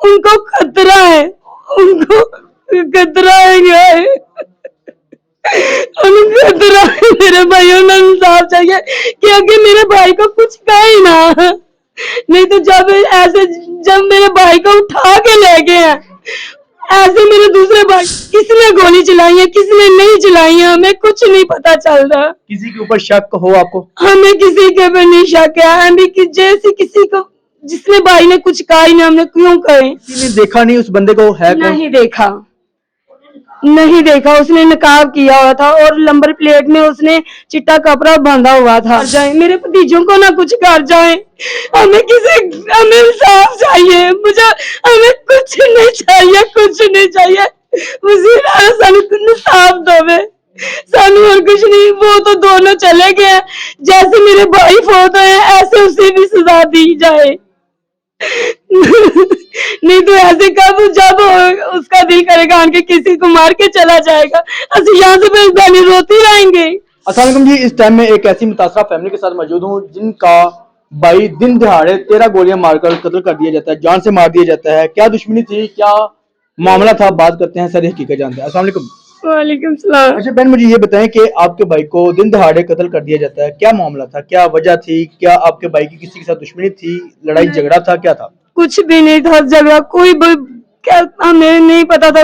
ان کو خطرہ ہے, ان کو خطرہ ہے, ان کو خطرہ ہے. میرے بھائیوں نے انصاف چاہیے کہ اگر میرے بھائی کو کچھ کہے نا, نہیں تو جب میرے بھائی کو اٹھا کے لے گئے ہیں ایسے میرے دوسرے بھائی, کس نے گولی چلائی ہے کس نے نہیں چلائی ہے ہمیں کچھ نہیں پتا چل رہا. کسی کے اوپر شک ہو آپ کو؟ ہمیں کسی کے اوپر نہیں شک ہے, ہمیں جیسے کسی کو جس نے بھائی نے کچھ کہا ہی نہیں ہم نے کیوں کہے. کسی نے دیکھا نہیں اس بندے کو ہے کون؟ نہیں دیکھا, اس نے نقاب کیا ہوا تھا اور نمبر پلیٹ میں اس نے چٹا کپڑا باندھا ہوا تھا. میرے بھتیجوں کو نہ کچھ کر جائیں, ہمیں انصاف چاہیے, ہمیں کچھ نہیں چاہیے, کچھ نہیں چاہیے. وزیر اعظم سانو انصاف دے, سانو اور کچھ نہیں. وہ تو دونوں چلے گئے, جیسے میرے بھائی فوت ہوئے ایسے اسے بھی سزا دی جائے. نہیں تو ایسے کب جب اس کا دل کرے گا کہ کسی کو مار کے چلا جائے گا, اسی یہاں سے بہت روتی رہیں گے. السلام علیکم جی. اس ٹائم میں ایک ایسی متاثرہ فیملی کے ساتھ موجود ہوں جن کا بھائی دن دہاڑے 13 گولیاں مار کر قتل کر دیا جاتا ہے, جان سے مار دیا جاتا ہے. کیا دشمنی تھی, کیا معاملہ تھا, بات کرتے ہیں, ساری حقیقت جانتے ہیں. السلام علیکم. وعلیکم السلام. اچھا بہن مجھے یہ بتائیں کہ آپ کے بھائی کو دن دہاڑے قتل کر دیا جاتا ہے, کیا معاملہ تھا, کیا وجہ تھی, کیا آپ کے بھائی کی کسی کے ساتھ دشمنی تھی, لڑائی جھگڑا تھا, کیا تھا؟ کچھ بھی نہیں تھا جھگڑا, کوئی ہمیں نہیں پتا تھا.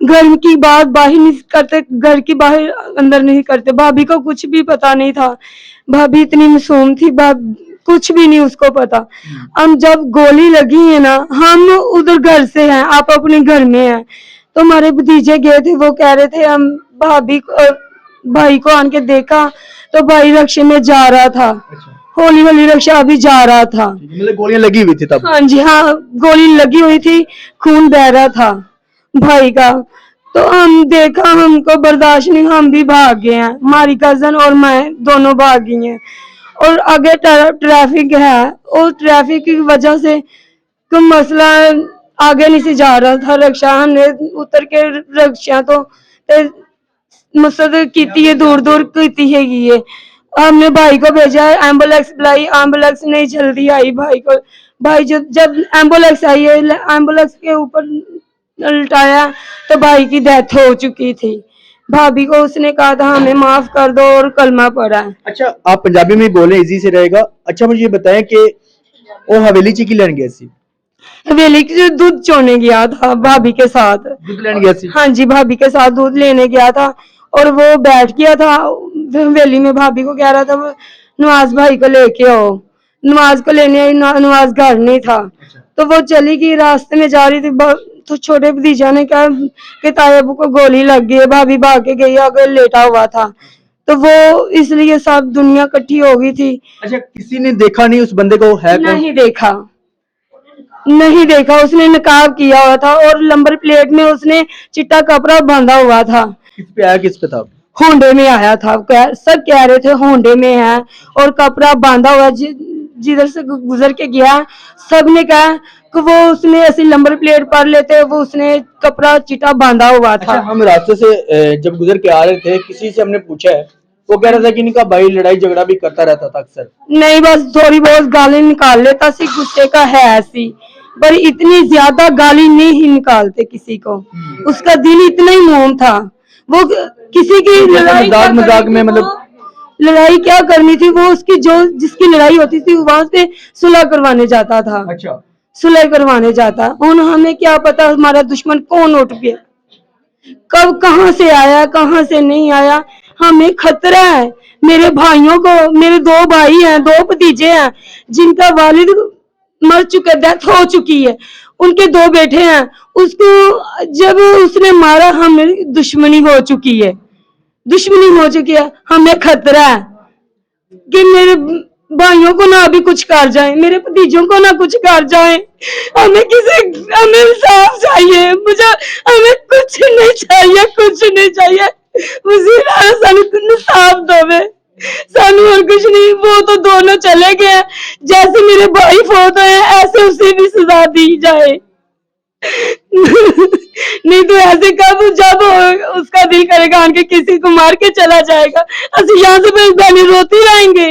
گھر کی بات باہر نہیں کرتے, گھر کی باہر اندر نہیں کرتے. بھابھی کو کچھ بھی پتا نہیں تھا, بھابھی اتنی معصوم تھی, کچھ بھی نہیں اس کو پتا. ہم جب گولی لگی ہے نا, ہم ادھر گھر سے ہیں, آپ اپنے گھر میں ہیں, تو ہمارے بھتیجے گئے تھے, وہ کہہ رہے تھے ہم بھائی کو آن کے دیکھا تو بھائی رکشے میں جا رہا تھا, ہولی ہولی رکشہ ابھی جا رہا تھا. مطلب گولیاں لگی ہوئی تھی تب؟ ہاں جی ہاں, گولی لگی ہوئی تھی, خون بہ رہا تھا بھائی کا. تو ہم دیکھا, ہم کو برداشت نہیں, ہم بھی بھاگ گئے ہیں. ہماری کزن اور میں دونوں بھاگ گئی ہیں. اور آگے ٹریفک ہے, اور ٹریفک کی وجہ سے کوئی مسئلہ آگے نہیں سے جا رہا تھا رکشہ. ہم نے اتر کے رکشہ تو مسد کیتی ہے, دور دور کیتی ہے یہ. ہم نے بھائی کو بھیجا, ایمبولینس بلائی, ایمبولینس نہیں جلدی آئی بھائی کو. بھائی جب ایمبولینس آئی ہے, ایمبولینس کے اوپر الٹایا تو بھائی کی ڈیتھ ہو چکی تھی. بھابھی کو اس نے کہا تھا ہمیں معاف کر دو اور کلمہ پڑھا ہے. اچھا آپ پنجابی میں بولیں, ایزی سے رہے گا. اچھا مجھے یہ بتائیں کہ وہ حویلی چی کی لین گیا سی؟ حویلی کی دودھ چونے گیا تھا بھابھی کے ساتھ. دودھ لین گیا سی؟ ہاں جی, بھابھی کے ساتھ دودھ لینے گیا تھا, اور وہ بیٹھ گیا تھا حویلی میں. بھابھی کو کہہ رہا تھا وہ نواز بھائی کو لے کے آؤ, نواز کو لینے آئی, نواز گھر نہیں تھا. تو وہ چلی گئی, راستے میں جا رہی تھی, تو چھوٹے بھتیجا نے کہا کہ طیب کو گولی لگ گئی ہے. بھابھی بھاگ کے گئی, اگر لیٹا ہوا تھا, تو وہ اس لیے سب دنیا کٹھی ہو گئی تھی. اچھا کسی نے دیکھا نہیں اس بندے کو ہے کون؟ نہیں دیکھا, اس نے نقاب کیا ہوا تھا اور نمبر پلیٹ میں اس نے چٹا کپڑا باندھا ہوا تھا. کس پہ آیا, کس پہ تھا؟ ہونڈے میں آیا تھا, سب کہہ رہے تھے ہونڈے میں ہے اور کپڑا باندھا ہوا. جدھر سے گزر کے گیا سب نے کہا کہ وہ اس نے ایسی نمبر پلیٹ پڑھ لیتے, وہ اس نے کپڑا چٹا باندھا ہوا تھا. اچھا ہم راستے سے جب گزر کے آ رہے تھے, کسی سے ہم نے پوچھا ہے, وہ کہہ رہا تھا کہ ان کا بھائی لڑائی جھگڑا بھی کرتا رہتا تھا اکثر. نہیں بس تھوڑی بہت گالی نکال لیتا سی, غصے کا ہے ایسی, پر اتنی زیادہ گالی نہیں ہی نکالتے کسی کو. اس کا دل اتنا ہی موم تھا, وہ کسی کی مذاق میں مطلب لڑائی کیا کرنی تھی, وہ اس کی جس کی لڑائی ہوتی تھی وہاں سے صلح کروانے جاتا تھا. اچھا صلح کروانے جاتا. ہمیں کیا پتا ہمارا دشمن کون اٹھ گیا, کب کہاں سے آیا کہاں سے نہیں آیا. ہمیں خطرہ ہے. میرے بھائیوں کو, میرے 2 بھائی ہیں, 2 بھتیجے ہیں جن کا والد مر چکا, ڈیتھ ہو چکی ہے, ان کے 2 بیٹے ہیں. اس کو جب اس نے مارا ہمیں دشمنی ہو چکی ہے, ہمیں خطرہ ہے کہ میرے بھائیوں کو نہ ابھی کچھ کر جائیں, میرے بھتیجوں کو نہ کچھ کر جائیں. ہمیں انصاف چاہیے, ہمیں کچھ نہیں چاہیے, کچھ نہیں چاہیے. وزیر اعظم سانو انصاف دے, سانو اور کچھ نہیں. وہ تو دونوں چلے گئے, جیسے میرے بھائی فوت ہوئے ایسے اسے بھی سزا دی جائے. نہیں تو ایسے کب جب اس کا دل کرے گا کہ کسی کو مار کے چلا جائے گا, اسی یہاں سے بہت روتی رہیں گے.